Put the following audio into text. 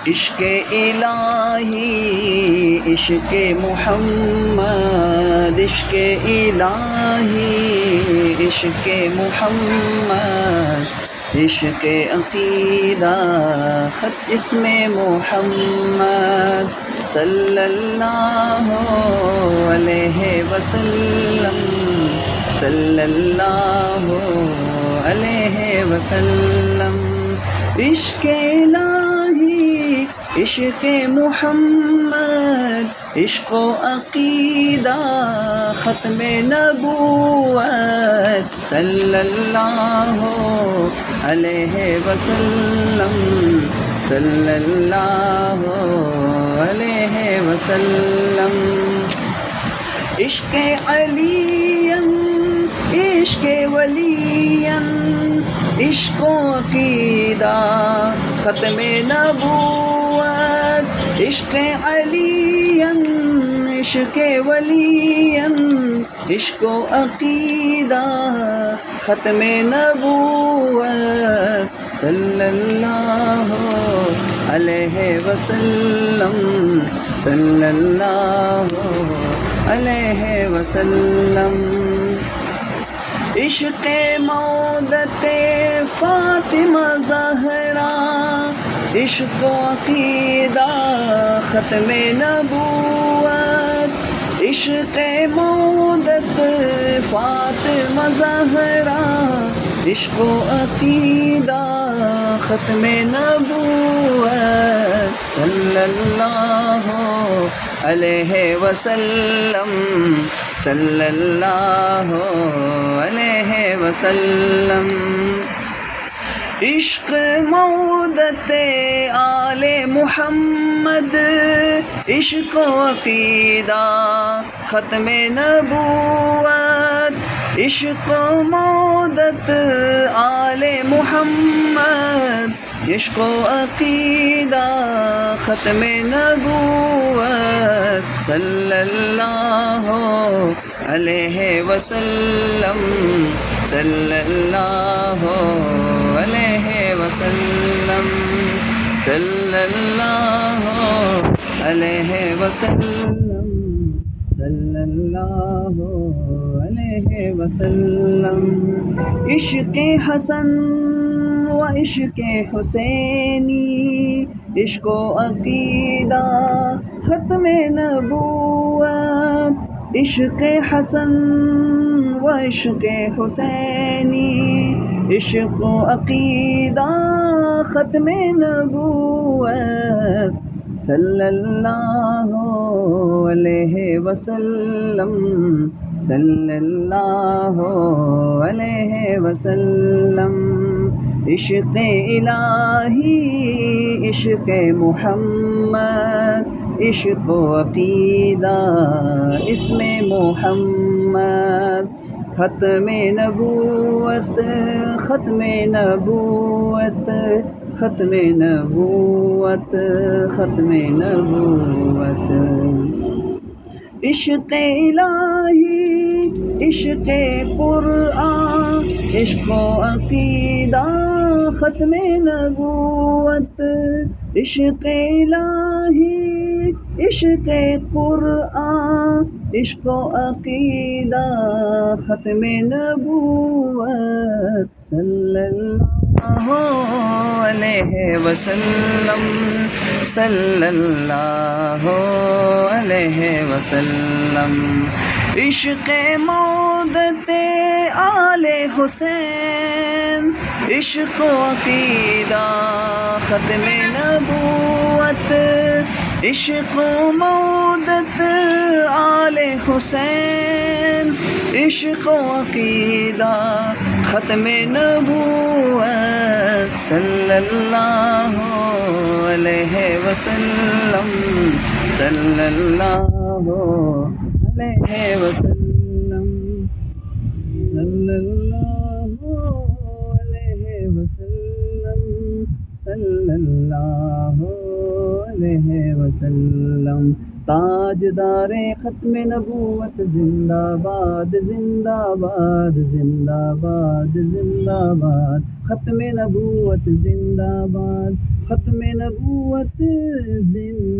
عشق الہی عشق محمد، عشق الہی عشق محمد، عشق عقیدہ خط اسم محمد صلی اللہ علیہ وسلم، صلی اللہ علیہ وسلم۔ عشق الہی عشق محمد، عشق و عقیدہ ختم نبوت صلی اللہ علیہ وسلم، صلی اللہ علیہ وسلم۔ عشق علی عشق ولی، عشق و عقیدہ ختم نبوت، عشق علی عشق ولی، عشق و عقیدہ ختم نبوت صلی اللہ علیہ وسلم، صلی اللہ علیہ وسلم۔ عشق مودت فاطمہ زہرا، عشق و عقیدہ ختم نبوت، عشق مودت فاطمہ زہرا، عشق و عقیدہ ختم نبوت صلی اللہ علیہ وسلم، صلی اللہ علیہ وسلم۔ عشق مودت آل محمد، عشق و عقیدہ ختم نبوت، عشق مودت آل محمد، عشق و عقیدہ ختم نبوت صلی اللہ علیہ وسلم، صلی اللہ علیہ وسلم، صلی اللہ علیہ وسلم، صلی اللہ علیہ وسلم۔ عشق حسن و عشق حسینی، عشق و عقیدہ ختم نبوت، عشق حسن و عشق حسینی، عشق و عقیدہ ختم نبوت صلی اللہ علیہ وسلم، صلی اللہ علیہ وسلم۔ عشق الہی عشق محمد، عشق و عقیدہ اسم محمد، ختم نبوت، ختم نبوت، ختم نبوت، ختم نبوت۔ عشق الہی عشق قرآن، عشق و عقیدہ ختم نبوت، عشق الہی عشق قرآن، عشق و عقیدہ ختم نبوت صلی اللہ علیہ وسلم، صلی اللہ علیہ وسلم۔ عشق مودت آل حسین، عشق و عقیدہ ختم نبوت، عشق و مودت آل حسین، عشق و عقیدہ ختم نبوت صلی اللہ علیہ وسلم، صلی اللہ علیہ وسلم، صلی اللہ علیہ وسلم، صلی اللہ علیہ وسلم۔ تاجدار ختم نبوت زندہ باد زندہ باد زندہ باد زندہ باد، ختم نبوت زندہ باد، ختم نبوت زندہ